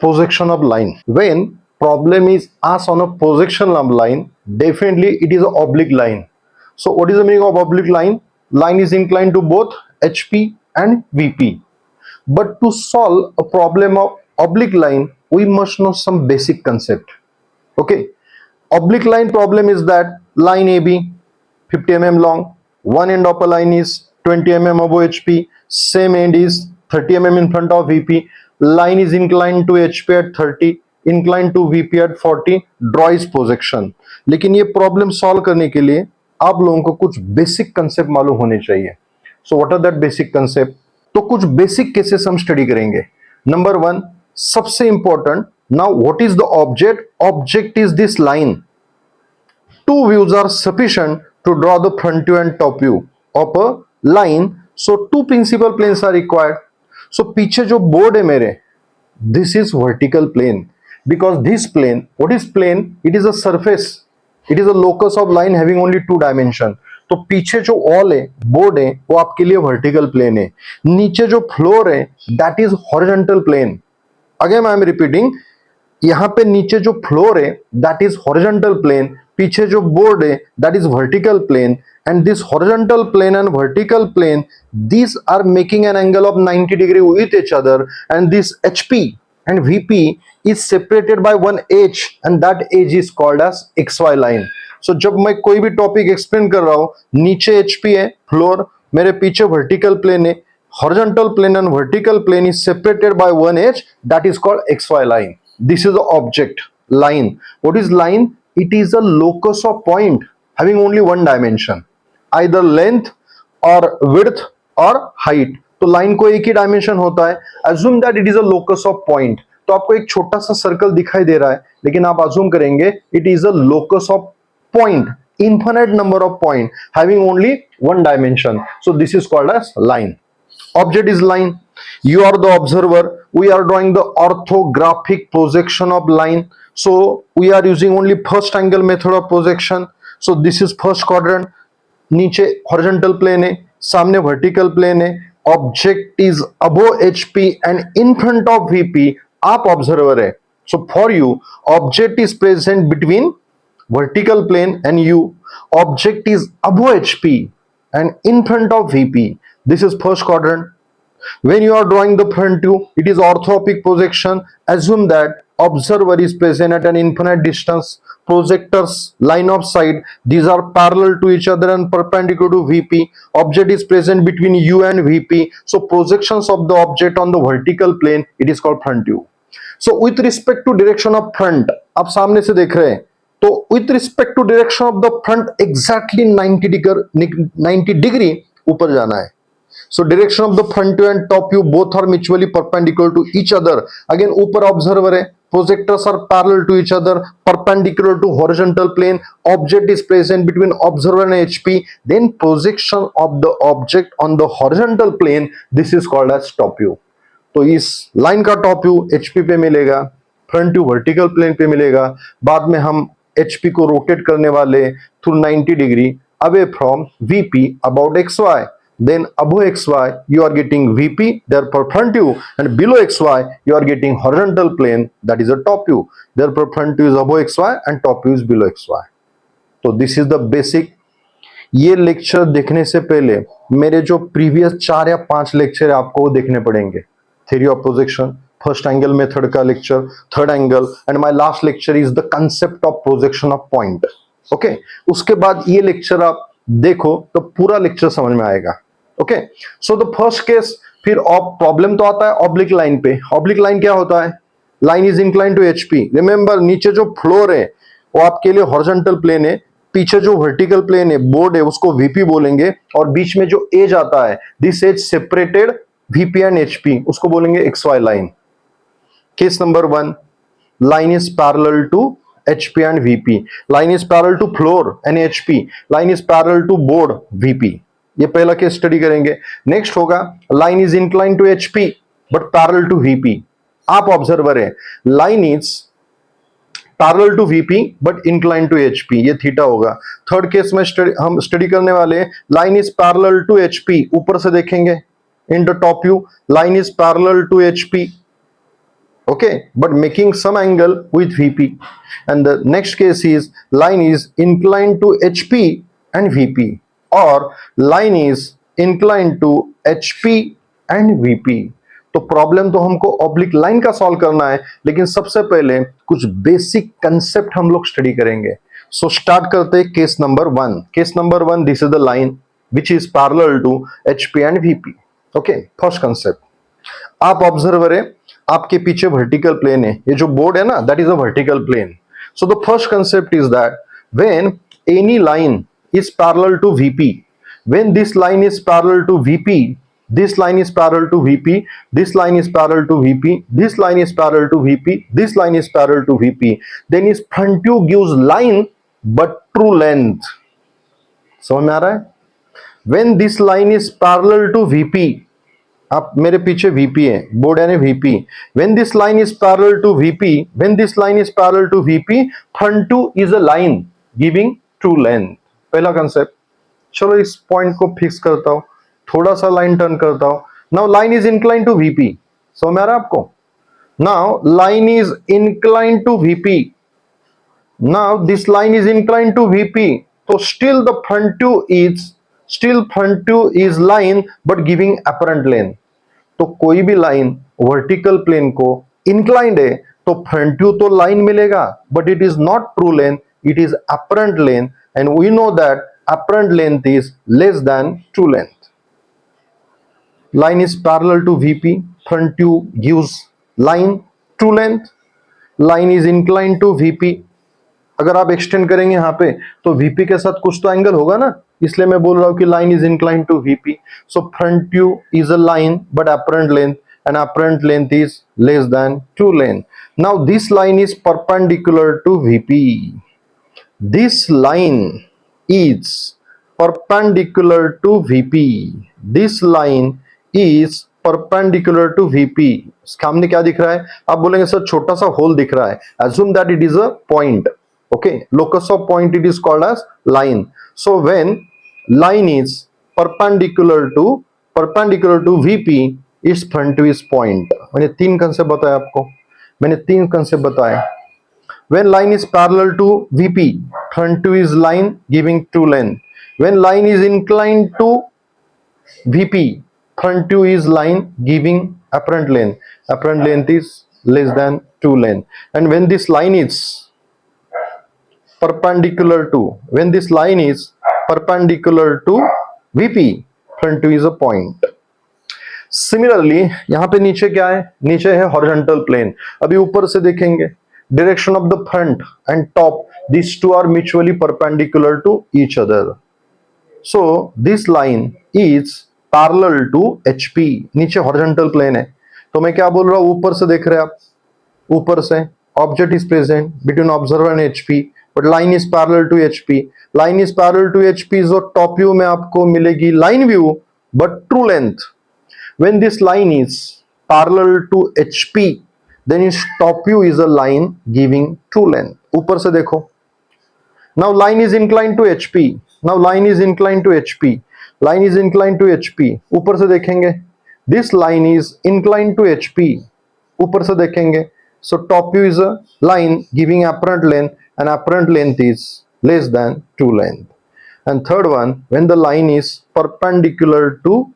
projection of line. When problem is asked on a projection of line, definitely it is an oblique line. So what is the meaning of oblique line? Line is inclined to both HP and VP. But to solve a problem of oblique line, we must know some basic concept. Okay, oblique line problem is that line AB 50 mm long, one end of a line is 20 mm above HP, same end is 30 mm in front of VP, line is inclined to HP at 30, inclined to VP at 40, draw is projection. लेकिन ये problem solve करने के लिए आप लोगों को कुछ basic concept मालूम होने चाहिए. So what are that basic concept? तो कुछ बेसिक केसेस हम स्टडी करेंगे. नंबर वन, सबसे important, now what is the object? Object is this line. Two views are sufficient to draw the front view and top view of a line. So two principal planes are required. So पीछे जो board है मेरे, this is vertical plane, because this plane, what is plane? It is a surface, it is a locus of line having only two dimension. तो पीछे जो wall है, board है, वो आपके लिए वर्टिकल प्लेन है. नीचे जो फ्लोर है, that is horizontal plane. Again I am repeating, यहाँ पे नीचे जो फ्लोर है, दैट इज हॉरिजॉन्टल प्लेन. पीछे जो बोर्ड है, that is vertical plane. And this horizontal plane and vertical plane, these are making an angle of 90 degree with each other, and this HP and VP is separated by one edge, and that edge is called as XY line. So जब मैं कोई भी topic explain कर रहा हूं, नीचे HP है floor, मेरे पीछे वर्टिकल प्लेन है, horizontal plane and vertical plane is separated by one edge, that is called XY line. This is the object line. What is line? It is a locus of point having only one dimension, either length or width or height. तो line को एक ही dimension होता है. Assume that it is a locus of point. तो आपको एक छोटा सा सर्कल दिखाई दे रहा है, लेकिन आप अज्यूम करेंगे it is a locus of point, infinite number of point having only one dimension. So this is called as line. Object is line. You are the observer. We are drawing the orthographic projection of line. So we are using only first angle method of projection. So this is first quadrant. नीचे horizontal plane है, सामने vertical plane है. Object is above HP and in front of VP. आप observer है. So for you, object is present between vertical plane and you. Object is above HP and in front of VP. This is first quadrant. When you are drawing the front view, it is orthorhombic projection. Assume that observer is present at an infinite distance. Projectors line of sight, these are parallel to each other and perpendicular to VP. Object is present between you and VP. So projections of the object on the vertical plane, it is called front view. So with respect to direction of front, आप सामने से देख रहे हैं, तो with respect to direction of the front, exactly 90 degree ऊपर जाना है. So direction of the front view and top view both are mutually perpendicular to each other. Again ऊपर observer है, projectors are parallel to each other, perpendicular to horizontal plane. Object is present between observer and HP. Then projection of the object on the horizontal plane, this is called as top view. तो इस line का top view HP पे मिलेगा, front view vertical plane पे मिलेगा. बाद में हम HP को रोटेट करने वाले through 90 degree away from VP about XY. Then above XY you are getting VP, therefore front view, and below XY you are getting horizontal plane, that is a top view. Therefore front view is above XY and top view is below XY. तो this is the basic. ये lecture देखने से पहले मेरे जो previous 4 या 5 lecture आपको देखने पड़ेंगे. Theory of projection, first angle method का lecture, third angle, and my last lecture is the concept of projection of point. Okay, उसके बाद ये लेक्चर आप देखो तो पूरा लेक्चर समझ में आएगा. Okay, so the first case, फिर प्रॉब्लम तो आता है ऑब्लिक लाइन पे. ऑब्लिक लाइन क्या होता है? Line is incline to HP. Remember, नीचे जो फ्लोर है वो आपके लिए हॉरिजॉन्टल प्लेन है, पीछे जो वर्टिकल प्लेन है, बोर्ड है, उसको VP बोलेंगे, और बीच में जो एज आता है, this edge separated VP and HP, उसको बोलेंगे XY line. Case number 1, line is parallel to HP and VP. Line is parallel to floor and HP. Line is parallel to board VP. ये पहला case study करेंगे. Next होगा line is inclined to HP but parallel to VP. आप observer है, line is parallel to VP but inclined to HP. ये theta होगा. Third case में हम स्टडी करने वाले, line is parallel to HP. ऊपर से देखेंगे in the top view, line is parallel to HP. okay, but making some angle with VP. And the next case is line is inclined to HP and VP, or line is inclined to HP and VP. तो problem तो हमको oblique line का solve करना है, लेकिन सबसे पहले कुछ बेसिक कंसेप्ट हम लोग स्टडी करेंगे. सो स्टार्ट करते हैं case number 1. Case number 1, this is the line which is parallel to HP and VP. Okay, first concept. आप ऑब्जर्वर है, आपके पीछे वर्टिकल प्लेन है, ये जो बोर्ड है ना, that is a vertical plane. So the first concept is that when any line is parallel to VP, when this line is parallel to VP, this line is parallel to VP, this line is parallel to VP, this line is parallel to VP, this line is parallel to VP, then is front view gives line but true length. समझ में आ रहा है? When this line is parallel to VP, आप मेरे पीछे VP है, board यानी VP. When this line is parallel to VP, when this line is parallel to VP, front view is a line giving true length. पहला concept. चलो इस point को fix करता हूं, थोड़ा सा लाइन टर्न करता हूं. Now line is incline to VP. समझ में आ रहा है आपको? Now line is incline to VP. Now this line is incline to VP. तो still the front view is line but giving apparent length. तो कोई भी लाइन वर्टिकल प्लेन को इंक्लाइंड है तो फ्रंट व्यू तो लाइन मिलेगा, but it is not true length, it is apparent length. And we know that apparent length is less than true length. Line is parallel to VP, front view gives line true length. Line is inclined to VP. अगर आप extend करेंगे यहाँ पे तो VP के साथ कुछ तो एंगल होगा ना, इसलिए मैं बोल रहा हूँ कि line is inclined to VP. So front view is a line but apparent length, and apparent length is less than true length. Now this line is perpendicular to VP. This line is perpendicular to VP. This line is perpendicular to VP. सामने क्या दिख रहा है? आप बोलेंगे sir छोटा सा whole दिख रहा है. Assume that it is a point. Okay, locus of point it is called as line. So when line is perpendicular to VP, its front view is point. मैंने तीन कंसेप्ट बताया आपको, मैंने तीन कंसेप्ट बताए. When line is parallel to VP, front view is line giving true length. When line is inclined to VP, front view is line giving apparent length. Apparent length is less than true length. And when this line is perpendicular to VP, front view is a point. Similarly, यहाँ पे नीचे क्या है? नीचे है horizontal plane. अभी ऊपर से देखेंगे, direction of the front and top, these two are mutually perpendicular to each other. So this line is parallel to HP. नीचे horizontal plane है, तो मैं क्या बोल रहा हूँ? ऊपर से देख रहे हैं आप, ऊपर से object is present between observer and HP, but line is parallel to HP. Line is parallel to HP, so top view में आपको मिलेगी line view but true length. When this line is parallel to HP, then its top view is a line giving true length. ऊपर से देखो. Now line is inclined to HP. Line is inclined to HP. ऊपर से देखेंगे. This line is inclined to HP. ऊपर से देखेंगे. So top view is a line giving apparent length, and apparent length is less than true length. And third one, when the line is perpendicular to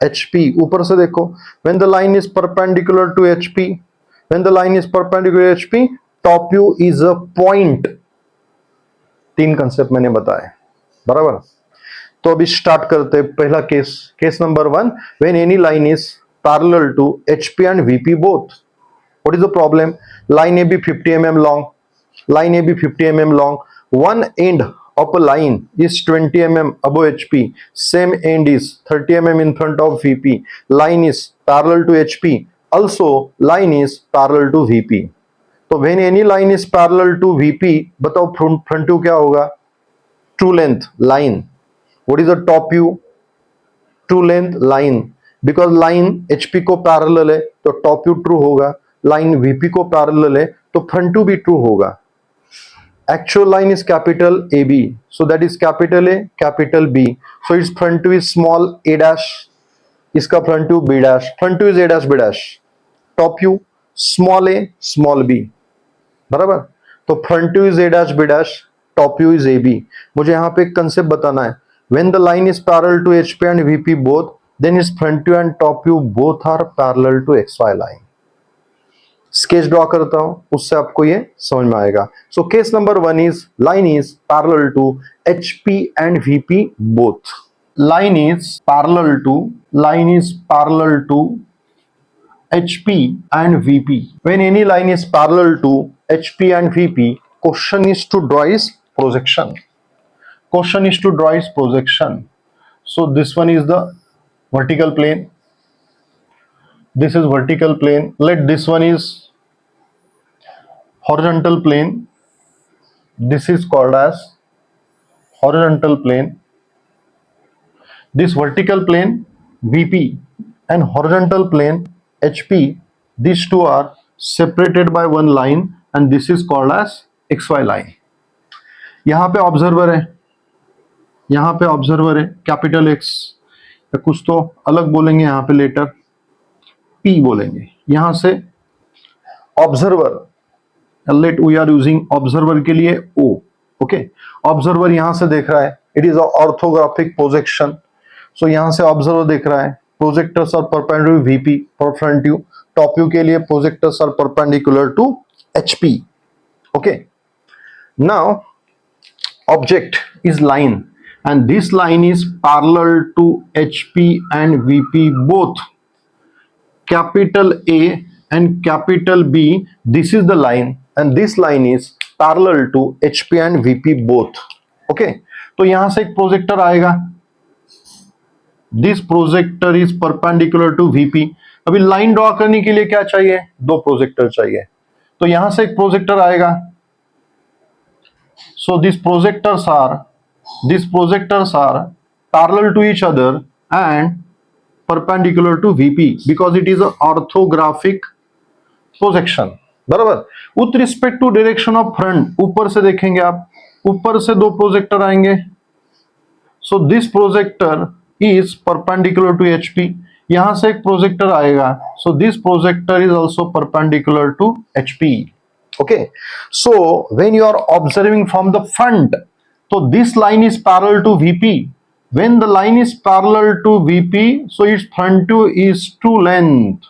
HP. ऊपर से देखो. When the line is perpendicular to HP, top view is a point. तीन concept मैंने बताए, बराबर. तो अभी start करते हैं पहला case number 1. When any line is parallel to HP and VP both. What is the problem? Line AB 50 mm long. One end of a line is 20 mm above HP. Same end is 30 mm in front of VP. Line is parallel to HP. Also, line is parallel to VP. तो when any line is parallel to VP, बताओ front view क्या होगा? True length line. What is the top view? True length line. Because line HP को parallel है तो top view true होगा. Line VP को parallel है तो front view भी true होगा. Actual line is capital AB, so that is capital A, capital B. So its front view is small a dash. इसका front view B dash. Front view is A dash B dash. Top view small A small B, बराबर। तो front view is A dash B dash, top view is A B. मुझे यहां पे एक concept बताना है, when the line is parallel to HP and VP both, then is front view and top view both are parallel to X Y line. Sketch draw करता हूं, उससे आपको ये समझ में आएगा। So case number 1 is line is parallel to HP and VP both. line is parallel to HP and VP. When any line is parallel to HP and VP, question is to draw is projection. So this one is the vertical plane. This is vertical plane. Let this one is horizontal plane. This is called as horizontal plane. This vertical plane VP and horizontal plane HP, these two are separated by one line and this is called as XY line. यहाँ पे observer है capital X, या कुछ तो अलग बोलेंगे, यहाँ पे लेटर P बोलेंगे। यहाँ से observer, let we are using observer के लिए O, ओके। ऑब्जर्वर यहाँ से देख रहा है, it is orthographic projection. So यहां से ऑब्जर्वर देख रहा है, projectors are perpendicular VP for front view, top view के लिए projectors are perpendicular to HP, okay. Now object is line and this line is parallel to HP and VP both, capital A and capital B, this is the line and this line is parallel to HP and VP both, okay. तो यहां से एक projector आएगा, this projector is perpendicular to VP. अभी line draw करने के लिए क्या चाहिए, दो प्रोजेक्टर चाहिए, तो यहां से एक प्रोजेक्टर आएगा। So this projectors are parallel to each other and perpendicular to VP because it is a orthographic projection, बराबर। With respect to direction of front, ऊपर से देखेंगे आप, ऊपर से दो प्रोजेक्टर आएंगे। So this projector is perpendicular to HP, यहां से एक प्रोजेक्टर आएगा, so this projector is also perpendicular to HP, okay। So when you are observing from the front, so this line is parallel to VP. When the line is parallel to VP, so its front view is true length.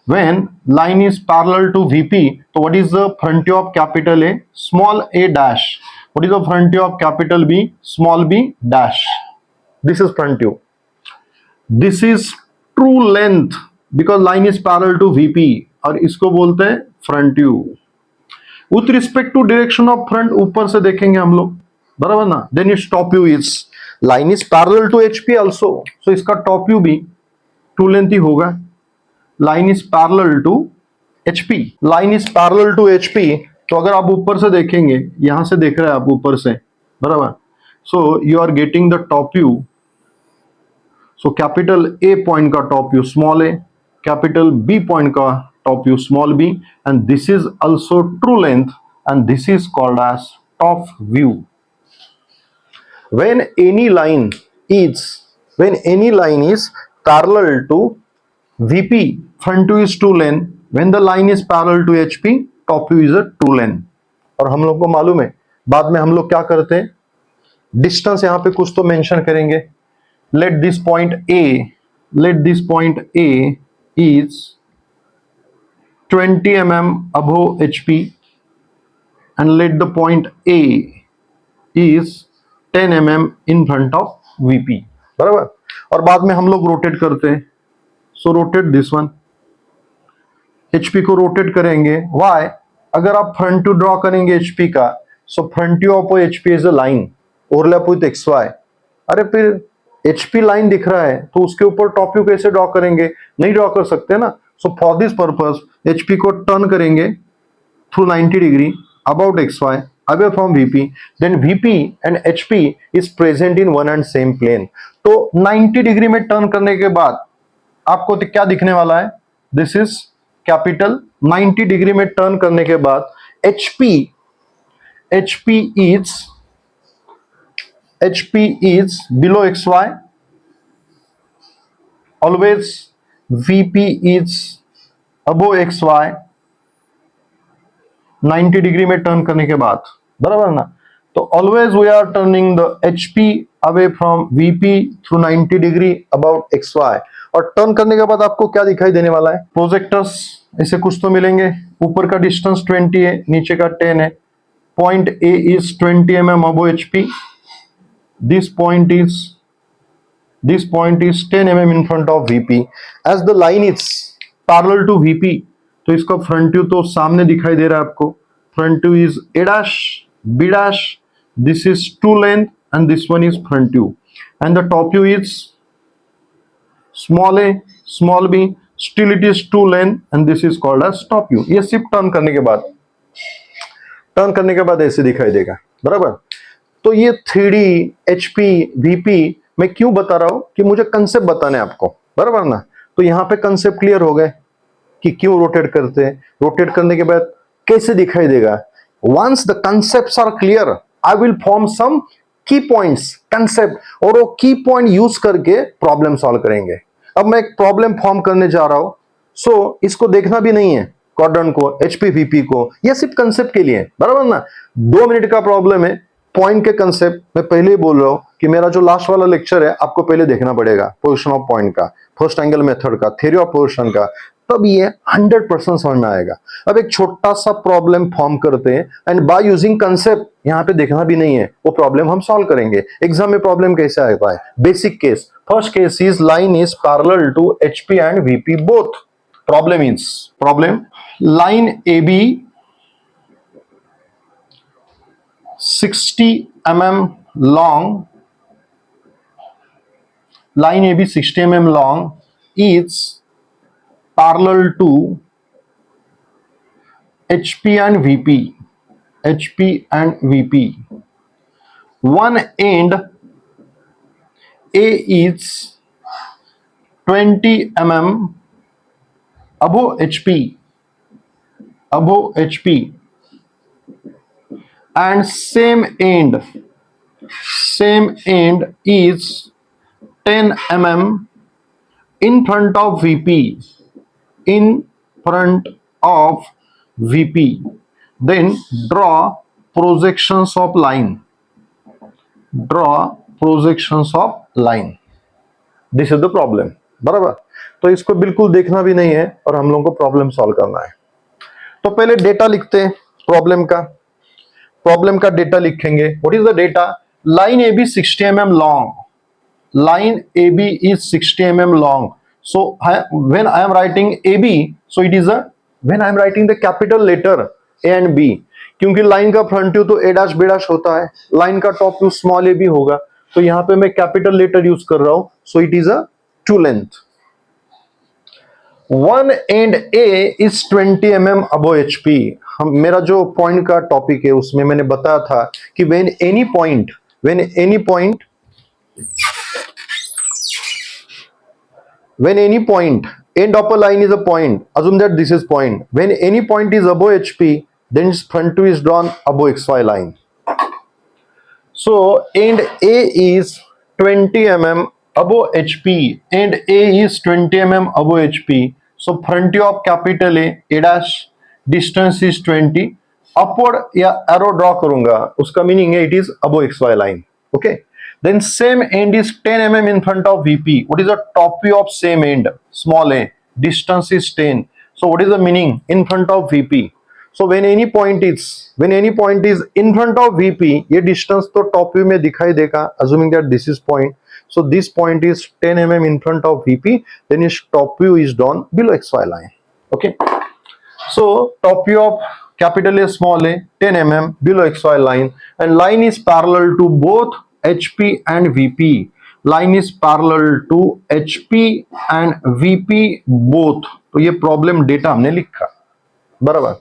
When line is parallel to VP, so what is the front view of capital A? Small a dash. What is the front view of capital B? Small b dash. This is front view. This is true length because line is parallel to VP और इसको बोलते हैं front view. With respect to direction of front, ऊपर से देखेंगे हम लोग, बराबर ना। Then its top view is line is parallel to HP also, so इसका top view भी true length ही होगा। Line is parallel to HP. Line is parallel to HP, तो अगर आप ऊपर से देखेंगे, यहां से देख रहे हैं आप ऊपर से, बराबर। So you are getting the top view. So capital A point का top view small A, capital B point का top view small B, and this is also true length and this is called as top view. when any line is parallel to VP, front view is true length. When the line is parallel to HP, top view is a true length. और हम लोग को मालूम है, बाद में हम लोग क्या करते हैं, डिस्टेंस यहां पे कुछ तो मेंशन करेंगे। Let this point A is 20 mm above HP and let the point A is 10 mm in front of VP, बराबर। और बाद में हम लोग रोटेट करते हैं, सो रोटेट दिस वन, HP को रोटेट करेंगे। Why? अगर आप फ्रंट व्यू ड्रॉ करेंगे HP का, so front view of HP is a line overlap with XY। अरे फिर HP लाइन दिख रहा है तो उसके ऊपर टॉप व्यू कैसे ड्रॉ करेंगे, नहीं ड्रॉ कर सकते ना। So for this purpose HP को टर्न करेंगे through 90 degree about XY away from VP, then VP and HP is present in one and same plane. तो 90 डिग्री में टर्न करने के बाद आपको तो क्या दिखने वाला है, दिस इज कैपिटल 90 डिग्री में टर्न करने के बाद HP is below XY, always VP is above X Y 90 degree में टर्न करने के बाद, बराबर ना। तो always we are turning the H P away from VP through 90 degree about X Y. और टर्न करने के बाद आपको क्या दिखाई देने वाला है? प्रोजेक्टर्स ऐसे कुछ तो मिलेंगे। ऊपर का डिस्टेंस 20 है, नीचे का 10 है। Point A is 20 mm above HP. This point is this point is 10 mm in front of VP. As the line is parallel to VP, तो इसका फ्रंट व्यू तो सामने दिखाई दे रहा है आपको। Front view is A dash B dash, this is true length and this one is front view, and the top view is small A small B, still it is true length and this is called as top view. ये सिर्फ turn करने के बाद ऐसे दिखाई देगा, बराबर। तो ये 3D HP VP मैं क्यों बता रहा हूं कि मुझे कंसेप्ट बताने आपको, बराबर ना। तो यहां पे कंसेप्ट क्लियर हो गए कि क्यों रोटेट करते हैं, रोटेट करने के बाद कैसे दिखाई देगा। Once the concepts are clear, I will form some key points concept, और वो की पॉइंट यूज करके प्रॉब्लम सॉल्व करेंगे। अब मैं एक प्रॉब्लम फॉर्म करने जा रहा हूं, सो इसको देखना भी नहीं है, क्वाड्रेंट को, एचपी वीपी को, ये सिर्फ कंसेप्ट के लिए, बराबर ना। 2 मिनट का प्रॉब्लम है, पॉइंट के कंसेप्ट मैं पहले ही बोल रहा हूं कि मेरा जो लास्ट वाला लेक्चर है आपको पहले देखना पड़ेगा, पोजीशन ऑफ पॉइंट का, फर्स्ट एंगल मेथड का, थ्योरी ऑफ पोजीशन का, तब ये 100% समझ में आएगा। अब एक छोटा सा प्रॉब्लम फॉर्म करते हैं एंड बाय यूजिंग कंसेप्ट, यहां पे देखना भी नहीं है, वो प्रॉब्लम हम सॉल्व करेंगे। एग्जाम में प्रॉब्लम कैसे आता है? Basic case, first case is line is parallel to HP and VP both. Problem line AB 60 mm long, line AB 60 mm long is parallel to HP and VP. HP and VP. One end A is 20 mm above HP. Above HP, and same end is 10 mm in front of VP, in front of VP. Then draw projections of line, this is the problem, बराबर। तो इसको बिल्कुल देखना भी नहीं है और हम लोगों को प्रॉब्लम सॉल्व करना है। तो पहले डेटा लिखते हैं प्रॉब्लम का डेटा लिखेंगे। What is the data? Line A B 60 mm long, line A B is 60 mm long. So when I am writing A B, so it is when I am writing the capital letter A and B, क्योंकि line का front view तो A dash B dash होता है, line का top view small A B होगा, तो यहां पे मैं कैपिटल लेटर यूज कर रहा हूं, so it is a true length. One end A is 20 mm above HP. हम, मेरा जो पॉइंट का टॉपिक है उसमें मैंने बताया था कि when any point end of a line is a point, assume that this is point, when any point is above HP, then its front view is drawn above xy line. So end A is 20 mm above HP, and A is 20 mm above HP. So front view of capital A dash, distance is 20, upward या arrow draw करूंगा, उसका meaning है it is above xy line. Okay. Then same end is 10 mm in front of VP. What is the top view of same end? Small a, distance is 10. So what is the meaning? In front of VP. So when any point is in front of VP, ये distance तो top view में दिखाई देगा, assuming that this is point. So this point is 10 mm in front of VP, then its top view is drawn below XY line. Okay. So top view of capital A small a 10 mm below XY line, and line is parallel to both HP and VP. Line is parallel to HP and VP both. तो ये problem data हमने लिखा, बराबर।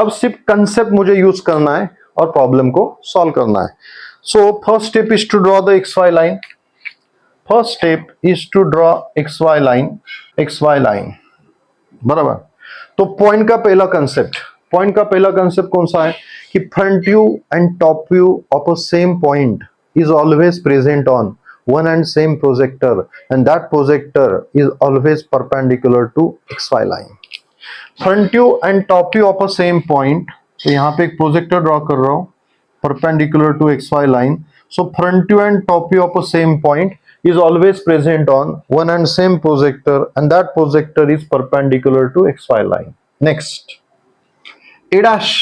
अब सिर्फ concept मुझे use करना है और प्रॉब्लम को सॉल्व करना है। So first step is to draw the XY line, बराबर। तो पॉइंट का पहला कंसेप्ट कौन सा है कि front view and top view of a same point is always present on one and same projector, and that projector is always perpendicular to XY line. Front view and top view of a same point, तो यहाँ पे एक projector draw कर रहा हूं perpendicular to xy line. So front view and top view of a same point is always present on one and same projector, and that projector is perpendicular to xy line. Next, a dash.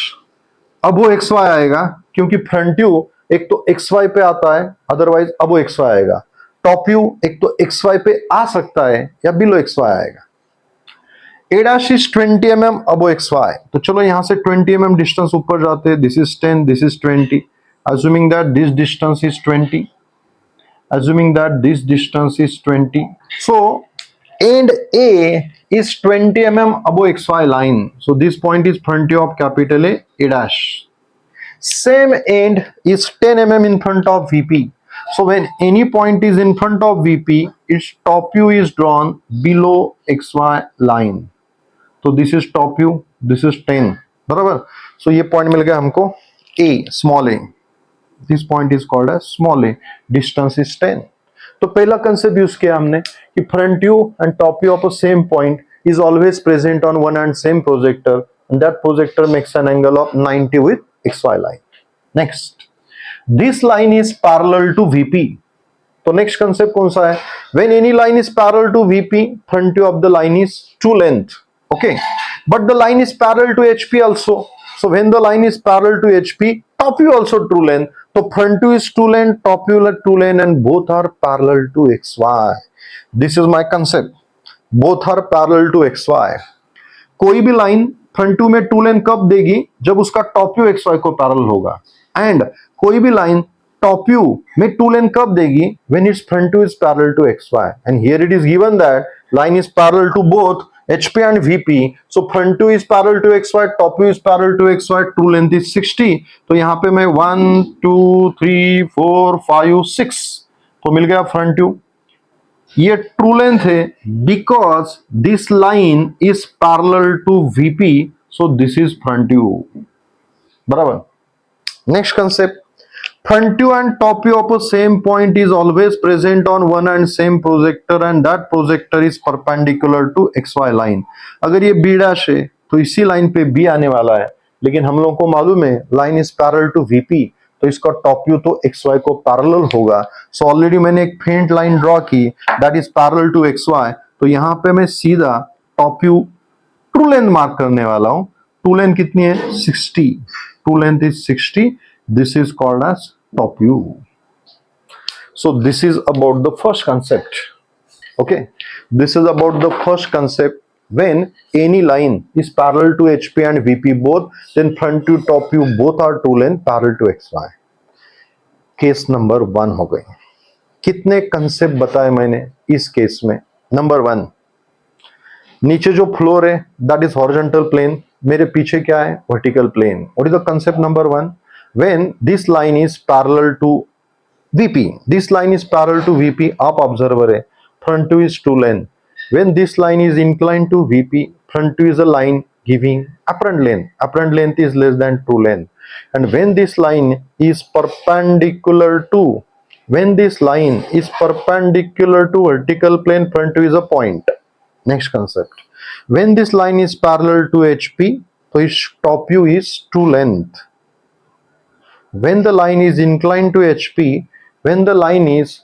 अब वो xy आएगा क्योंकि front view एक तो xy पे आता है, otherwise अब वो xy आएगा. टॉप व्यू एक तो xy पे आ सकता है या बिलो xy आएगा. A dash is 20 mm above xy. तो चलो यहां से 20 mm डिस्टेंस ऊपर जाते हैं. This is 10, this is 20. Assuming that this distance is 20. Assuming that this distance is 20. So end A is 20 mm above xy line. So this point is front view of capital A dash. Same end is 10 mm in front of VP. So when any point is in front of VP, its top view is drawn below xy line. तो this is top view, this is 10, बराबर. So ये point मिल गया हमको A, small A. This point is called as small A, distance is 10. तो पहला concept use किया हमने कि front view and top view of a same point is always present on one and same projector, and that projector makes an angle of 90 with XY line. Next, this line is parallel to VP. तो next concept कौन सा है? When any line is parallel to VP, front view of the line is true length. Okay, but the line is parallel to HP also. So when the line is parallel to HP, top view also true length. So front view is true length, top view is true length, and both are parallel to XY. This is my concept. Both are parallel to XY. कोई भी line front view में true length कब देगी? जब उसका top view XY को parallel होगा. And कोई भी लाइन टॉप व्यू में टू लेंथ कब देगी? When its front view is parallel to XY. And here it is given that line is parallel to both HP and VP. So front view is parallel to XY, top view is parallel to XY, true length is 60. तो यहाँ पे मैं 1 2 3 4 5 6, तो मिल गया front view. ये true length है because this line is parallel to VP, so this is front view, बराबर. Next concept, front view and top view of a same point is always present on one and same projector, and that projector is perpendicular to XY line. अगर ये B dash है तो इसी line पे B आने वाला है, लेकिन हम लोगों को मालूम है line is parallel to VP, तो इसका टॉप व्यू तो XY को पैरेलल होगा. सो ऑलरेडी मैंने एक फेंट लाइन ड्रॉ की that is parallel to XY. तो यहाँ पे मैं सीधा top view true length mark करने वाला हूं. ट्रू लेंथ कितनी है? 60. True length is 60. This is called as top view. So this is about the first concept. Okay, this is about the first concept. When any line is parallel to HP and VP both, then front view, top view both are true length parallel to XY. Case number 1 हो गई. कितने concept बताए मैंने इस case में? Number 1, नीचे जो floor है दैट इज हॉरिजॉन्टल प्लेन, मेरे पीछे क्या है? Vertical plane. What is the concept number 1? When this line is parallel to VP, this line is parallel to VP, आप observer है, front view is true length. When this line is inclined to VP, front view is a line giving apparent length. Apparent length is less than true length. And when this line is perpendicular to, when this line is perpendicular to vertical plane, front view is a point. Next concept. When this line is parallel to HP, so its top view is true length. When the line is inclined to HP, when the line is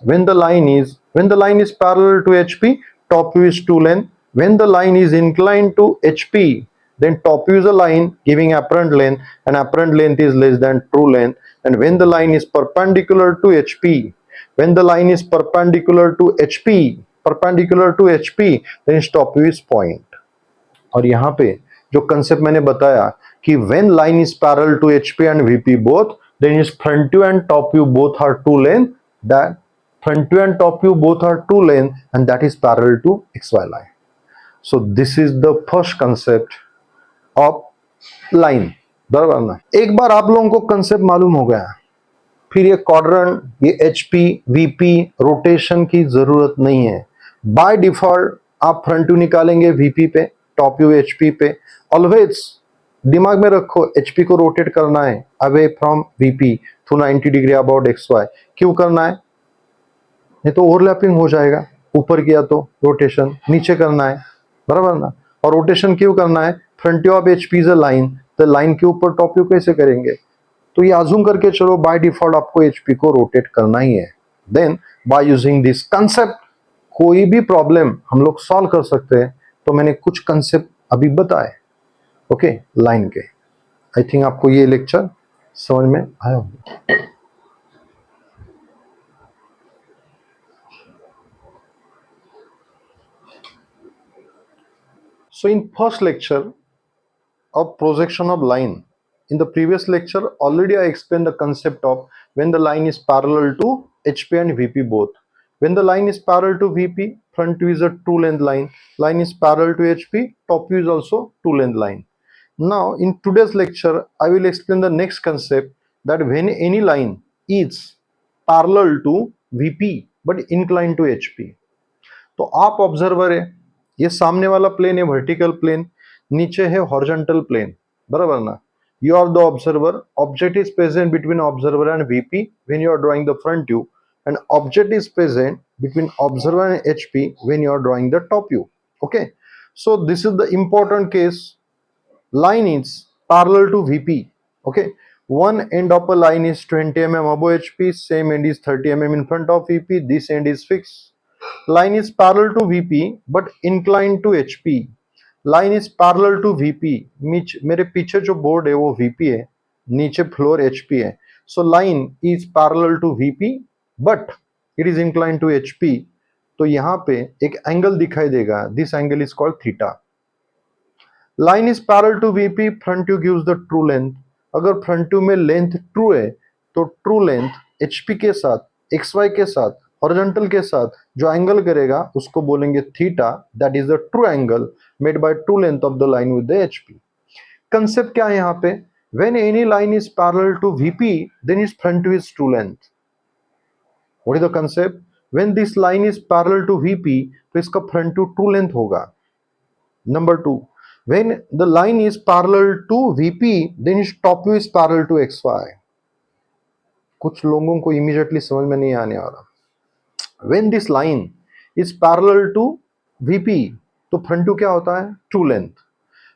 parallel to HP, top view is true length. When the line is inclined to HP, then top view is a line giving apparent length, and apparent length is less than true length. And when the line is perpendicular to HP, when the line is perpendicular to HP, then its top view is point. और यहाँ पे जो concept मैंने बताया कि when line is parallel to HP and VP both, then its front view and top view both are true length. That front view and top view both are true length, and that is parallel to XY line. So this is the first concept of line. बराबर ना? एक बार आप लोगों को concept मालूम हो गया, फिर ये क्वाड्रेंट, ये HP, VP, रोटेशन की जरूरत नहीं है. बाय डिफॉल्ट आप फ्रंट व्यू निकालेंगे VP पे, टॉप व्यू HP पे. ऑलवेज दिमाग में रखो HP को रोटेट करना है away from VP to 90 degree about XY. क्यों करना है? नहीं तो ओवरलैपिंग हो जाएगा. ऊपर किया तो रोटेशन, नीचे करना है, बराबर ना? और रोटेशन क्यों करना है? Front view of HP is a line, तो लाइन के ऊपर टॉप व्यू कैसे करेंगे? तो ये अज्यूम करके चलो बाय डिफॉल्ट आपको एचपी को रोटेट करना ही है। Then by using this concept कोई भी प्रॉब्लम हम लोग सॉल्व कर सकते हैं। तो मैंने कुछ कंसेप्ट अभी बताए, ओके, लाइन के। आई थिंक आपको ये लेक्चर समझ में आया होगा। So in first lecture of projection of line, in the previous lecture already I explained the concept of when the line is parallel to HP and VP both. When the line is parallel to VP, front view is a true length line. Line is parallel to HP, top view is also true length line. Now in today's lecture I will explain the next concept, that when any line is parallel to VP but inclined to HP. तो आप observer है, ये सामने वाला plane है vertical plane, नीचे है horizontal plane, बराबर ना? You are the observer, object is present between observer and VP when you are drawing the front view, and object is present between observer and HP when you are drawing the top view. Okay, so this is the important case. Line is parallel to VP. Okay, one end of a line is 20 mm above HP, same end is 30 mm in front of VP, this end is fixed. Line is parallel to VP but inclined to HP. Line is parallel to VP, मेरे पीछे जो board है वो VP है, नीचे floor HP है. So line is parallel to VP but it is inclined to HP. तो यहाँ पे एक एंगल दिखाई देगा, this angle is called theta. Line is parallel to VP, front view gives the true length. अगर front view में length true है तो ट्रू लेंथ HP के साथ, XY के साथ, हॉरिजॉन्टल के साथ जो एंगल करेगा उसको बोलेंगे theta. That is the true angle made by true length of the line with the HP. Concept क्या है यहाँ पे? When any line is parallel to VP then is front view is true length. What is the concept? When this line is parallel to VP तो इसका front view true length होगा. Number 2, when the line is parallel to VP, then its top view is parallel to XY. कुछ लोगों को immediately समझ में नहीं आने वाला. When this line is parallel to VP, तो front view क्या होता है? True length.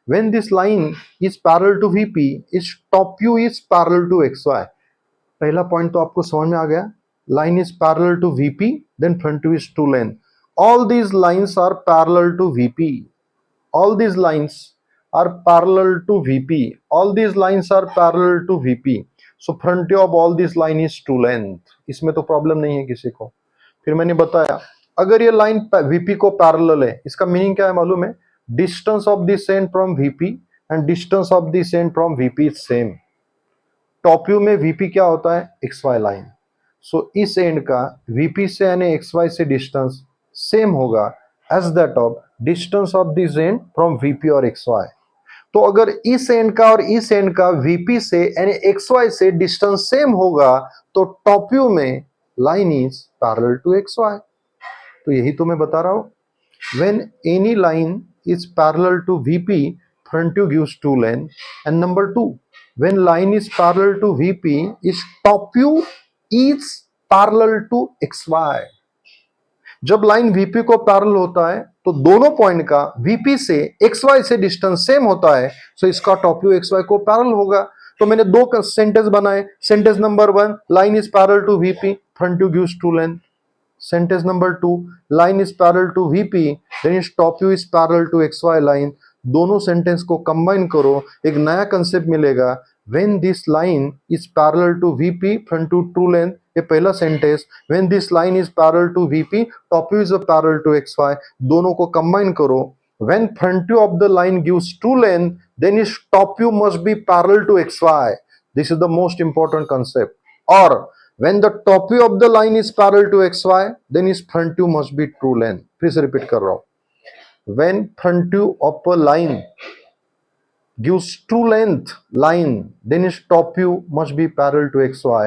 When this line is parallel to VP, its top view is parallel to XY. पहला पॉइंट तो आपको समझ में आ गया. Line is parallel to VP, then front view is true length. All these lines are parallel to VP. All these lines are parallel to VP. All these lines are parallel to VP. So front view of all these line is true length. इसमें तो problem नहीं है किसी को. फिर मैंने बताया अगर ये लाइन VP को पैरेलल है, इसका मीनिंग क्या है मालूम है? Distance of this and from VP and distance of this and from VP is same. Top view में VP क्या होता है? XY line. सो इस एंड का VP से यानी XY से डिस्टेंस सेम होगा as that of distance of this end from VP और XY. तो अगर इस एंड का और इस एंड का VP से यानी XY से डिस्टेंस सेम होगा तो टॉप व्यू में line is parallel to XY. तो यही तो मैं बता रहा हूं. When any line is parallel to VP, front view gives true length. And number 2, when line is parallel to VP, its top view is parallel to XY. जब line VP को parallel होता है तो दोनों पॉइंट का VP से XY से distance same होता है, सो इसका टॉप व्यू XY को पैरेलल होगा. तो मैंने दो सेंटेंस बनाए. Sentence number 1, line is parallel to VP, front view gives true length. Sentence number 2, line is parallel to VP, then its top view is parallel to XY line. दोनों sentence को combine करो, एक नया concept मिलेगा. When this line is parallel to VP, front to true length, ये पहला sentence. When this line is parallel to VP, top view is parallel to XY. दोनों को कंबाइन करो. When front view of the line gives true length, then its top view must be parallel to XY. This is the most important concept. और when the top view of the line is parallel to XY, then its front view must be true length. फिर से repeat कर रहा हूं. When front view of a line gives true length line, then its top view must be parallel to XY.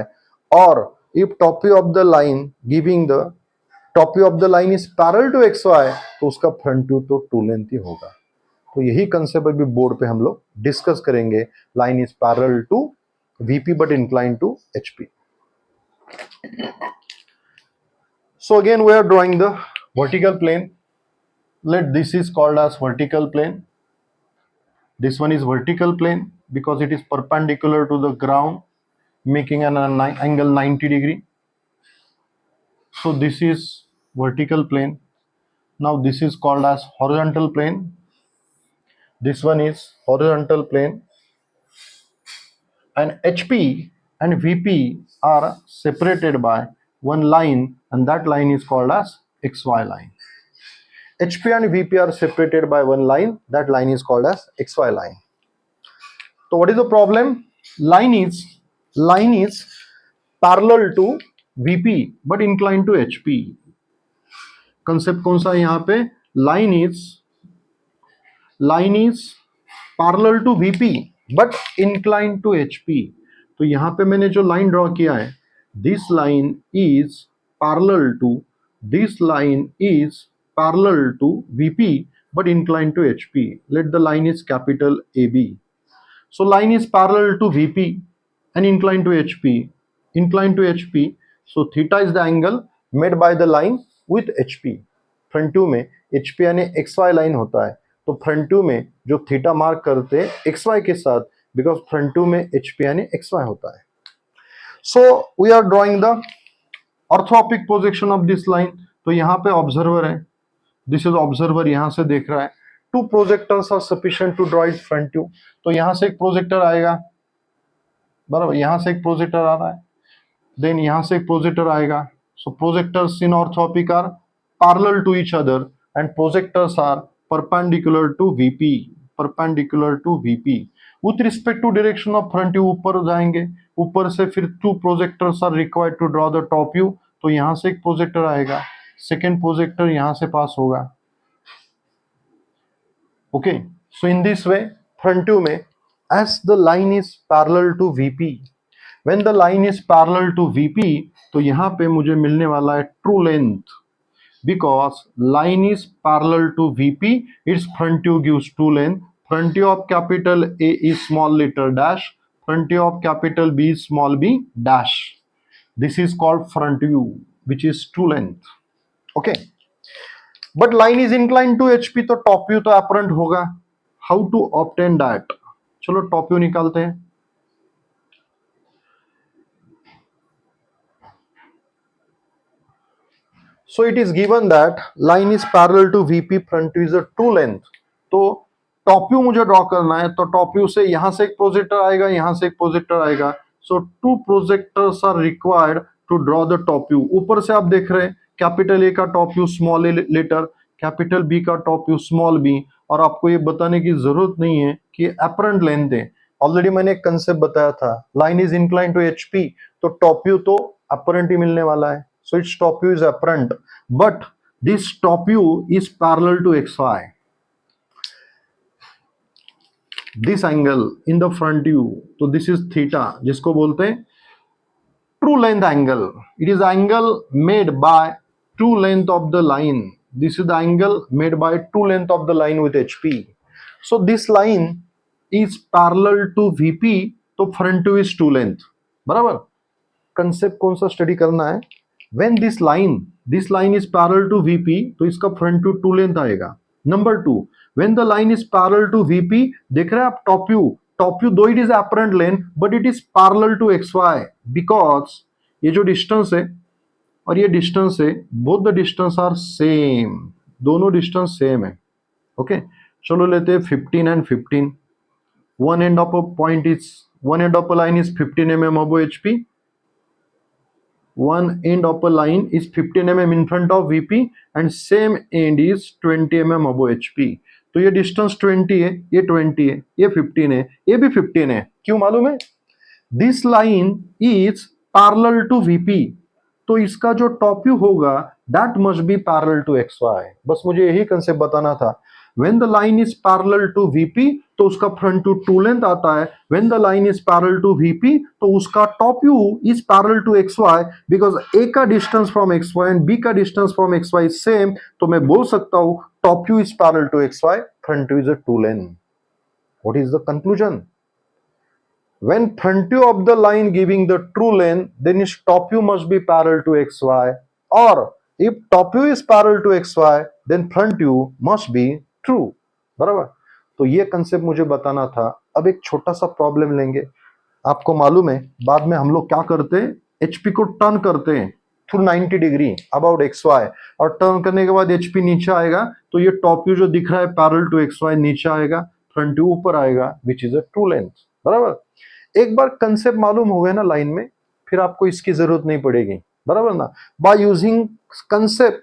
Or if top view of the line giving the top view of the line is parallel to XY, तो उसका front view तो true length ही होगा. तो यही concept अभी board पे हम लोग डिस्कस करेंगे. Line is parallel to VP but inclined to HP. So again we are drawing the vertical plane. Let this is called as vertical plane. This one is vertical plane because it is perpendicular to the ground, making an angle 90 degree. So this is vertical plane. Now this is called as horizontal plane. This one is horizontal plane, and HP and VP are separated by one line, and that line is called as XY line. HP and VP are separated by one line, that line is called as XY line. So what is the problem? Line is parallel to VP but inclined to HP. Concept कौन सा है यहाँ पे? Line is parallel to VP but incline to HP. तो यहाँ पे मैंने जो लाइन ड्रॉ किया है, this line is parallel to VP but inclined to HP. Let the line is capital AB. So line is parallel to VP and inclined to HP. So theta is the angle made by the line with HP. Front view में HP यानी XY line होता है, तो front view में जो theta mark करते हैं XY के साथ, बिकॉज फ्रंट व्यू में HP यानी XY होता है. So we are drawing the orthographic projection of this line. तो यहाँ पे ऑब्जर्वर है, दिस इज ऑब्जर्वर, यहां से देख रहा है. Two projectors are sufficient to draw it front view. तो यहां से एक प्रोजेक्टर आएगा, बराबर, यहां से एक प्रोजेक्टर आ रहा है, देन यहां से एक प्रोजेक्टर आएगा. So projectors in orthographic are parallel to each other and projectors are perpendicular to VP. With respect to direction of front view ऊपर जाएंगे, ऊपर से फिर two projectors are required to draw the top view. तो यहां से एक projector आएगा, सेकेंड प्रोजेक्टर यहां से पास होगा. Okay, so in this way, front view में, as the line is parallel to VP, when the line is parallel to VP, तो यहाँ पे मुझे मिलने वाला है true length, because line is parallel to VP, its front view gives true length. Front view of capital A is small letter dash, front view of capital B is small b dash. This is called front view, which is true length. Okay. But line is incline to HP, तो top view तो apparent होगा. How to obtain that? चलो top view निकालते हैं. So it is given that line is parallel to VP, front view is a true length. तो top view मुझे draw करना है, तो टॉप व्यू से यहां से एक प्रोजेक्टर आएगा, यहां से एक प्रोजेक्टर आएगा. So two projectors are required to draw the top view. ऊपर से आप देख रहे हैं कैपिटल ए का top view small A letter, capital B का टॉप व्यू स्मॉल बी. और आपको ये बताने की जरूरत नहीं है कि अपरेंट लेंथ है. ऑलरेडी मैंने एक कंसेप्ट बताया था, line is incline to HP, तो टॉप व्यू तो अपरेंट ही मिलने वाला है. So its top view is apparent, but this top view is parallel to XY. This angle in the front view, तो दिस इज थीटा, जिसको बोलते हैं true length angle. It is angle made by true length of the line. This is the angle made by true length of the line with HP. So this line is parallel to VP, तो front view is true length. बराबर. Concept कौन सा study करना है? When this line is parallel to VP, तो इसका front view true length आएगा. Number 2, when the line is parallel to VP, देख रहे हैं आप टॉप व्यू दो it is apparent length, but it is parallel to XY, because ये जो डिस्टेंस है और ये डिस्टेंस है, both the distance are same, दोनों डिस्टेंस सेम है. ओके, चलो लेते हैं 15 and 15. One end of a line is 15 mm above HP. One end of a line is 15 mm in front of VP and same end is 20 mm above HP. तो ये distance 20 है, ये 20 है, ये 15 है, ये भी 15 है. क्यों मालूम है? This line is parallel to VP, तो इसका जो टॉप व्यू होगा that must be parallel to XY. बस मुझे यही कंसेप्ट बताना था. When the line is parallel to VP, तो उसका फ्रंट व्यू ट्रू लेंथ आता है. When the line is parallel to VP, तो उसका top view is parallel to XY, because A का distance from XY and B का distance from XY is same. तो मैं बोल सकता हूं top view is parallel to XY, front view is a true length. What is the conclusion? When front view of the line giving the true length, then its top view must be parallel to XY, or if top view is parallel to XY, then front view must be true. बराबर. तो ये concept मुझे बताना था। अब एक छोटा सा प्रॉब्लम लेंगे। आपको मालूम है बाद में हम लोग क्या करते हैं, एचपी को टर्न करते हैं through 90 degree about X Y, और टर्न करने के बाद एचपी नीचे आएगा तो ये टॉप व्यू जो दिख रहा है पैरेलल टू एक्स वाई नीचे आएगा, फ्रंट व्यू ऊपर आएगा, which is a true length. बराबर। एक बार कंसेप्ट मालूम हो गया ना लाइन में, फिर आपको इसकी जरूरत नहीं पड़ेगी। बराबर ना। बाय यूजिंग कंसेप्ट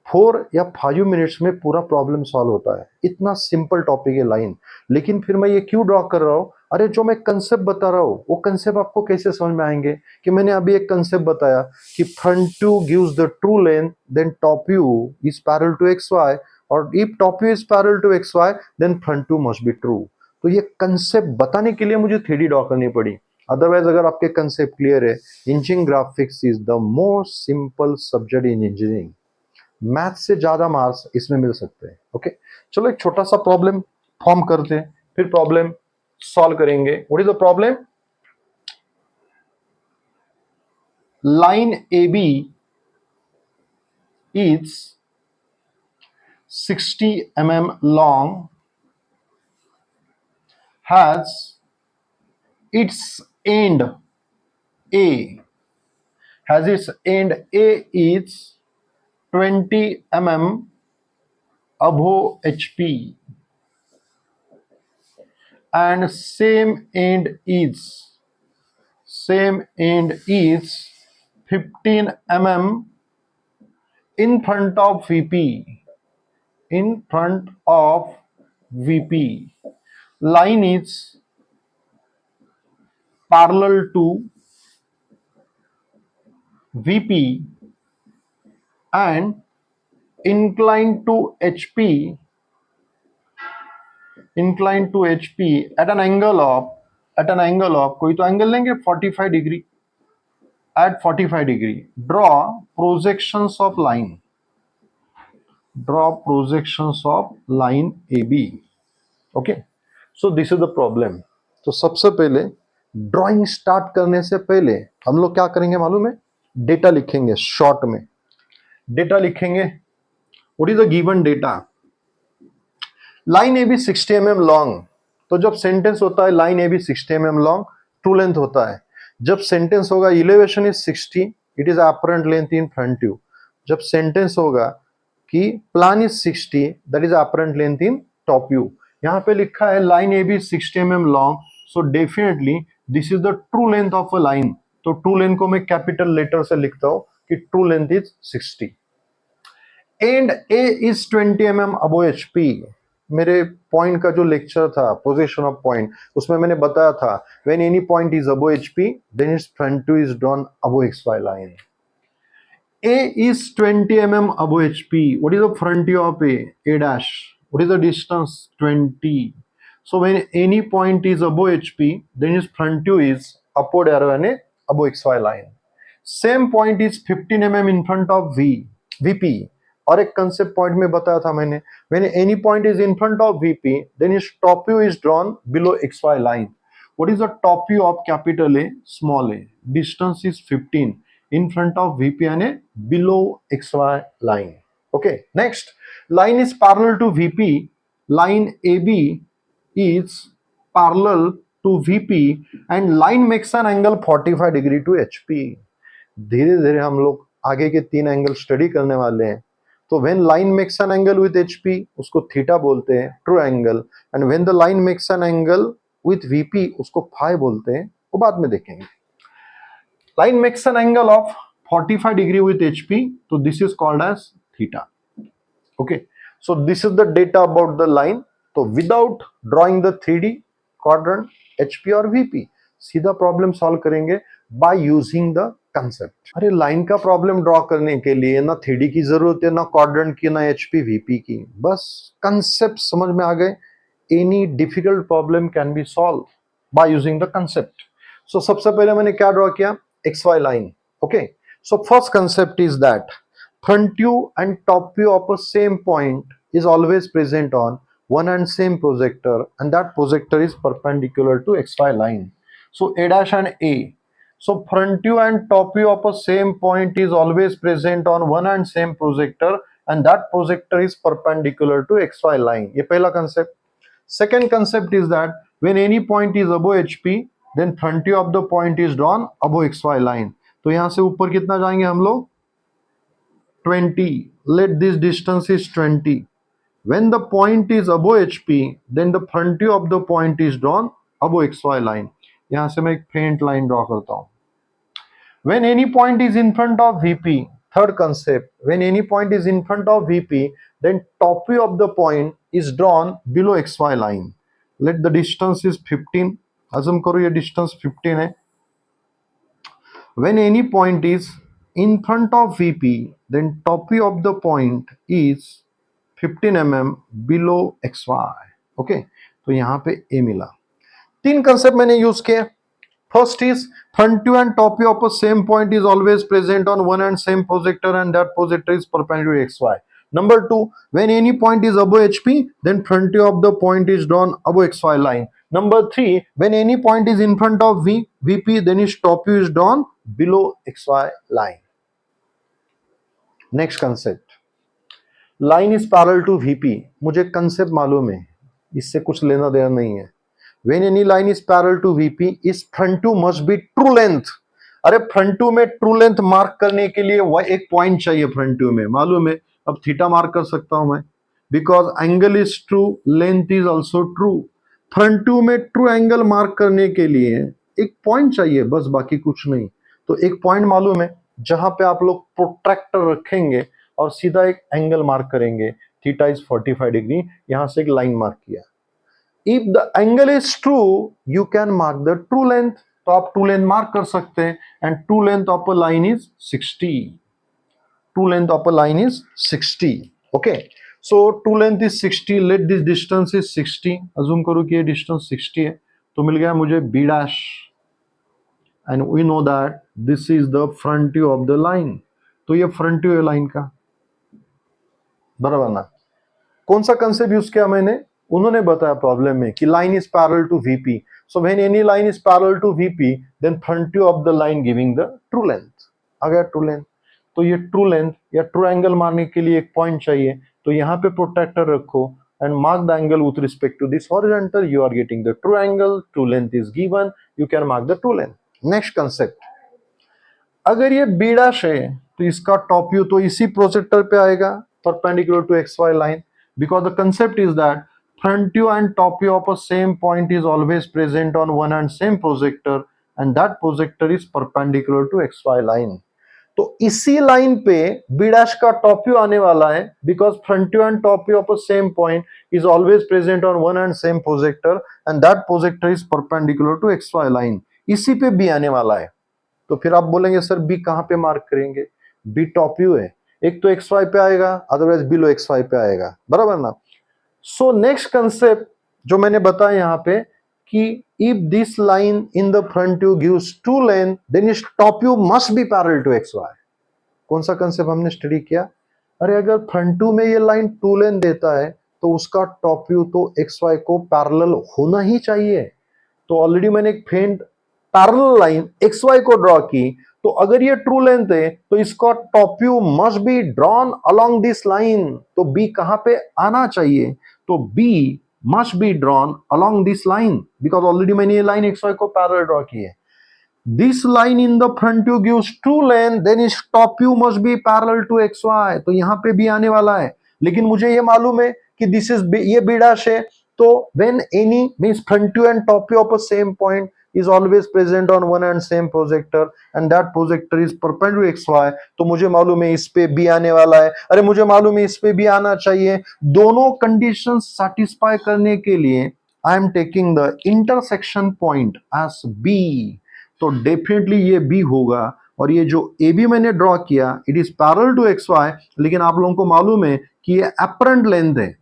4 या 5 मिनट्स में पूरा प्रॉब्लम सॉल्व होता है। इतना सिंपल टॉपिक है लाइन। लेकिन फिर मैं ये क्यों ड्रॉ कर रहा हूं, अरे जो मैं कंसेप्ट बता रहा हूं वो कंसेप्ट आपको कैसे समझ में आएंगे कि मैंने अभी एक कंसेप्ट बताया कि front view gives the true length, then top view is parallel to X Y, और if top view is parallel to X Y then front view must be true. तो ये कंसेप्ट बताने के लिए मुझे 3D ड्रॉ करनी पड़ी। Otherwise अगर आपके कंसेप्ट क्लियर है, engineering graphics is the most simple subject in engineering. Math से ज्यादा मार्क्स इसमें मिल सकते हैं। ओके, चलो एक छोटा सा प्रॉब्लम फॉर्म करते हैं, फिर प्रॉब्लम सॉल्व करेंगे। What is the problem? Line A B is 60 mm long, has its end A, has its end A is 20 mm above HP, and same end is 15 mm in front of VP, in front of VP. Line is parallel to VP and inclined to HP, at an angle of कोई तो angle लेंगे 45 degree, at 45 degree draw projections of line AB. Okay, so this is the problem. तो सबसे पहले drawing start करने से पहले हम लोग क्या करेंगे मालूम है, डेटा लिखेंगे। शॉर्ट में डेटा लिखेंगे। What is the given data? Line A B 60 mm long. तो जब सेंटेंस होता है line A B 60 mm long, true length होता है। जब सेंटेंस होगा elevation is 60, it is apparent length in front view. जब सेंटेंस होगा कि plan is 60, that is apparent length in top view. यहाँ पे लिखा है line A B 60 mm long, so definitely this is the true length of a line. तो true length को मैं कैपिटल लेटर से लिखता हूं कि true length is 60 and A is 20 mm above HP. मेरे पॉइंट का जो लेक्चर था पोजीशन ऑफ पॉइंट, उसमें मैंने बताया था when any point is above HP then its front to is drawn above X Y line. A is 20 mm above HP. What is the front view of A? A dash. What is the distance? 20. So when any point is above HP, then its front view is upward arrow and a above XY line. Same point is 15 mm in front of VP. और एक concept point में बताया था मैंने, when any point is in front of VP, then its top view is drawn below XY line. What is the top view of capital A, small a? Distance is 15 in front of VP and a below XY line. Okay, next, line is parallel to VP. Line AB is parallel to VP and line makes an angle 45 degree to HP. धीरे धीरे हम लोग आगे के 3 angle study करने वाले हैं। तो when line makes an angle with HP उसको थीटा बोलते हैं, true angle, and when the line makes an angle with VP उसको फाई बोलते हैं, वो बाद में देखेंगे। Line makes an angle of 45 degree with HP, तो this is called as theta. Okay, so this is the data about the line. तो without drawing the 3D quadrant HP और वीपी सीधा प्रॉब्लम सॉल्व करेंगे bye using the concept. अरे line का problem draw करने के लिए ना 3D की जरूरत है, ना क्वाड्रेंट की, ना एचपी वीपी की, बस कंसेप्ट समझ में आ गए, any difficult problem can be solve by using the concept. सो सबसे पहले मैंने क्या ड्रॉ किया, X Y line. Okay, so first concept is that front view and top view of a same point is always present on one and same projector, and that projector is perpendicular to xy line. So A dash and A. So front view and top view of a same point is always present on one and same projector, and that projector is perpendicular to xy line. ये पहला concept. Second concept is that when any point is above HP, then frontier of the point is drawn above XY line. तो यहां से ऊपर कितना जाएंगे हम लोग? 20. Let this distance is 20. When the point is above HP, then the frontier of the point is drawn above XY line. यहां से मैं एक फेंट लाइन ड्रॉ करता हूं. When any point is in front of VP, third concept, when any point is in front of VP, then top view of the point is drawn below XY line. Let the distance is 15. Assume करो ये distance 15 है. When any point is in front of VP, then top view of the point is 15 mm below XY. Okay, तो यहाँ पे A मिला. 3 concept मैंने use किए. First is front view and top view of a same point is always present on one and same projector, and that projector is perpendicular to XY. Number 2, when any point is above HP, then front view of the point is drawn above XY line. Number 3, when any point is in front of VP, then its top view is drawn below XY line. Next concept, line is parallel to VP. मुझे concept मालूम है, इससे कुछ लेना देना नहीं है. When any line is parallel to VP, its front view must be true length. अरे फ्रंट व्यू में ट्रू लेंथ मार्क करने के लिए वह एक पॉइंट चाहिए फ्रंट व्यू में, मालूम है. अब थीटा मार्क कर सकता हूं मैं, because angle is true, length is also true. Front view में ट्रू एंगल मार्क करने के लिए एक पॉइंट चाहिए, बस, बाकी कुछ नहीं. तो एक पॉइंट मालूम है जहां पे आप लोग प्रोट्रैक्टर रखेंगे और सीधा एक एंगल मार्क करेंगे. Theta is 45 degree. यहां से एक लाइन मार्क किया. If the angle is true, you can mark the true length. तो आप true length मार्क कर सकते हैं. And true length of a line is 60. True length of a line is 60. Okay. So true length is 60. Let this distance is 60. Assume करो कि ये distance 60 है. तो मिल गया मुझे B dash. And we know that this is the front view of the line. तो ये front view है लाइन का, बराबर ना. कौन सा कंसेप्ट यूज किया मैंने? उन्होंने बताया प्रॉब्लम में कि line is parallel to VP. So when any line is parallel to VP, then front view of the line giving the true length. आ गया ट्रू लेंथ. तो ये ट्रू लेंथ या ट्रू एंगल मारने के लिए एक पॉइंट चाहिए. तो यहाँ पे प्रोट्रैक्टर रखो and mark the angle with respect to this horizontal. You are getting the true angle. True length is given. You can mark the true length. Next concept, अगर ये बी डैश है तो इसका टॉप व्यू तो इसी projector पे आएगा, perpendicular to XY line. Because the concept is that front view and top view of a same point is always present on one and same projector, and that projector is perpendicular to XY line. तो इसी line पे B dash का top view आने वाला है, because front view and top view of a same point is always present on one and same projector, and that projector is perpendicular to XY line. इसी पे B आने वाला है. तो फिर आप बोलेंगे सर B कहाँ पे मार्क करेंगे? B टॉप व्यू है, एक तो XY पे आएगा, अदरवाइज बिलो XY पे आएगा, बराबर ना. सो नेक्स्ट कंसेप्ट जो मैंने बताया यहाँ पे कि if this line in the front view gives true length, then its top view must be parallel to XY. कौन सा कंसेप्ट हमने स्टडी किया? अरे अगर फ्रंट व्यू में ये लाइन ट्रू लेंथ देता है तो उसका टॉप व्यू तो XY को पैरेलल होना ही चाहिए. तो ऑलरेडी मैंने एक फेंट पैरेलल लाइन XY को ड्रॉ की. तो अगर ये ट्रू लेंथ है तो इसका top view must be drawn along this line. तो बी कहां पे आना चाहिए? तो B must be drawn along this line, because already मैंने ये लाइन XY को पैरेलल ड्रॉ की है. This line in the front view gives true length, then इस top view must be parallel to XY. तो यहां पे बी आने वाला है, लेकिन मुझे ये मालूम है कि दिस इज ये बी डैश है. तो when any means front view and top view of a same point is always present on one and same projector, and that projector is perpendicular to XY. तो मुझे मालूम है इस पे भी आने वाला है. अरे मुझे मालूम है इस पे भी आना चाहिए. दोनों कंडीशंस सैटिस्फाई करने के लिए I am taking the intersection point as B. तो डेफिनेटली ये B होगा. और ये जो AB मैंने ड्रॉ किया, it is parallel to XY, लेकिन आप लोगों को मालूम है कि ये अपरेंट लेंथ है.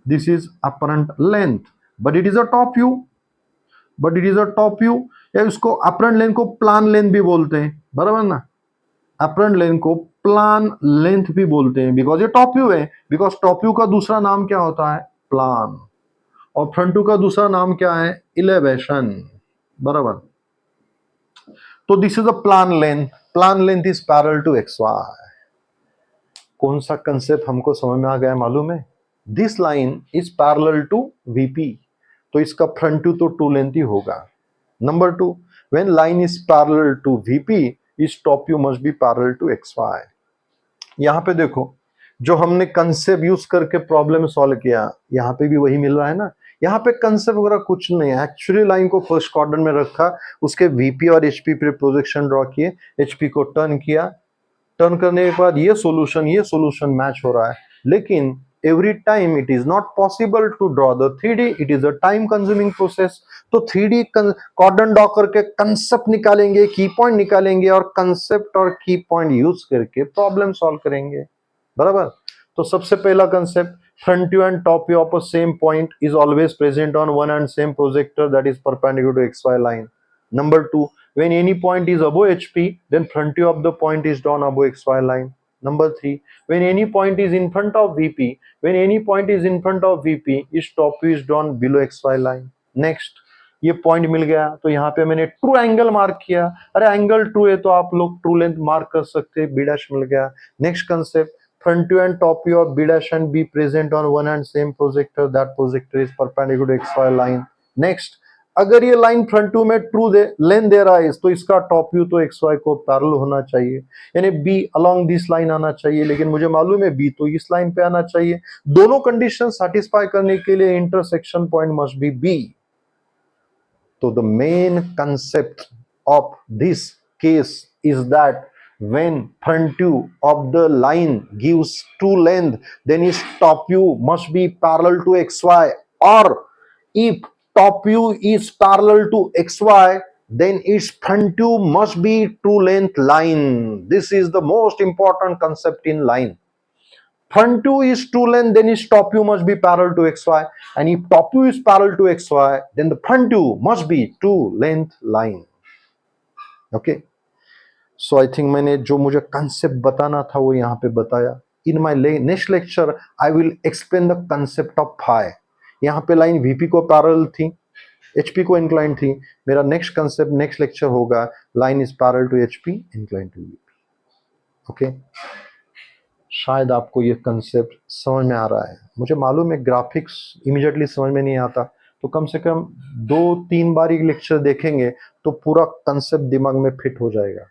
This is apparent length, but it is a top view. But it is a top view. या इसको अपरेंट लेंथ को प्लान लेंथ भी बोलते हैं, बराबर ना. अपरेंट लेंथ को प्लान लेंथ भी बोलते हैं बिकॉज ये टॉप व्यू है. बिकॉज टॉप व्यू का दूसरा नाम क्या होता है? प्लान. और फ्रंट व्यू का दूसरा नाम क्या है? इलेवेशन, बराबर. तो this is a plan length. Plan length is parallel to XY. कौन सा कंसेप्ट हमको समझ में आ गया मालूम है? This line is parallel to VP, तो इसका फ्रंट टू तो टू लेंथ ही होगा. Number two, when line is parallel to VP, is top view must be parallel to XY. यहां पे देखो, जो हमने कंसेप्ट यूज करके प्रॉब्लम सॉल्व किया, यहां पे भी वही मिल रहा है ना. यहाँ पे कंसेप्ट वगैरह कुछ नहीं है, एक्चुअली लाइन को फर्स्ट क्वाड्रेंट में रखा, उसके VP और HP पे प्रोजेक्शन ड्रॉ किए, HP को टर्न किया, टर्न करने के बाद ये सॉल्यूशन मैच हो रहा है. लेकिन every time it is not possible to draw the 3D, it is a time consuming process. तो 3D कॉर्डन ड्रॉ करके कंसेप्ट निकालेंगे, की पॉइंट निकालेंगे, और कंसेप्ट और की पॉइंट यूज करके प्रॉब्लम सॉल्व करेंगे. बराबर. तो सबसे पहला concept, front view and top view of a same point is always present on one and same projector that is perpendicular to XY line. Number two, when any point is above HP, then front view of the point is drawn above XY line. Number three, when any point is in front of VP, when any point is in front of VP, its top view is drawn below XY line. Next, ये point मिल गया तो यहाँ पे मैंने true angle mark किया. अरे angle true है तो आप लोग ट्रू लेंथ मार्क कर सकते हैं, बी डैश मिल गया. Next concept, front view and top view of B dash and B present on one and same projector, that projector is perpendicular to XY line. Next, अगर ये line front view में true length दे रहा है तो इसका top view तो XY को parallel होना चाहिए, यानी B अलोंग दिस लाइन आना चाहिए. लेकिन मुझे मालूम है B तो इस लाइन पे आना चाहिए. दोनों कंडीशन सेटिस्फाई करने के लिए intersection point must be B. So the main concept of this case is that when front view of the line gives true length, then its top view must be parallel to XY, or if top view is parallel to XY, then its front view must be true length line. This is the most important concept in line. Front view is true length, then its top view must be parallel to XY. And if top view is parallel to XY, then the front view must be true length line. Okay. So I think मैंने जो मुझे concept बताना था वो यहाँ पे बताया. In my next lecture, I will explain the concept of phi. यहाँ पे लाइन VP को पैरेलल थी, HP को इंक्लाइन थी. मेरा नेक्स्ट कंसेप्ट नेक्स्ट लेक्चर होगा, line is parallel to HP, incline to VP. Okay. शायद आपको ये कंसेप्ट समझ में आ रहा है. मुझे मालूम है ग्राफिक्स इमीडिएटली समझ में नहीं आता, तो कम से कम 2-3 बार ये लेक्चर देखेंगे तो पूरा कंसेप्ट दिमाग में फिट हो जाएगा.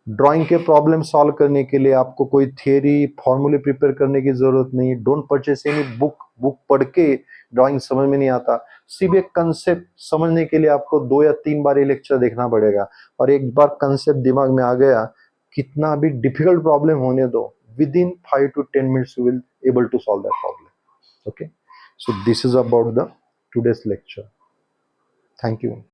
ड्राइंग के प्रॉब्लम सॉल्व करने के लिए आपको कोई थियरी फॉर्मूले प्रिपेयर करने की जरूरत नहीं. डोंट परचेस एनी बुक पढ़ के ड्राइंग समझ में नहीं आता. सिर्फ एक कंसेप्ट समझने के लिए आपको 2 या 3 बार ये लेक्चर देखना पड़ेगा. और एक बार कंसेप्ट दिमाग में आ गया, कितना भी डिफिकल्ट प्रॉब्लम होने दो, within 5 to 10 minutes you will able to solve that problem. Okay, so this is about the today's lecture. Thank you.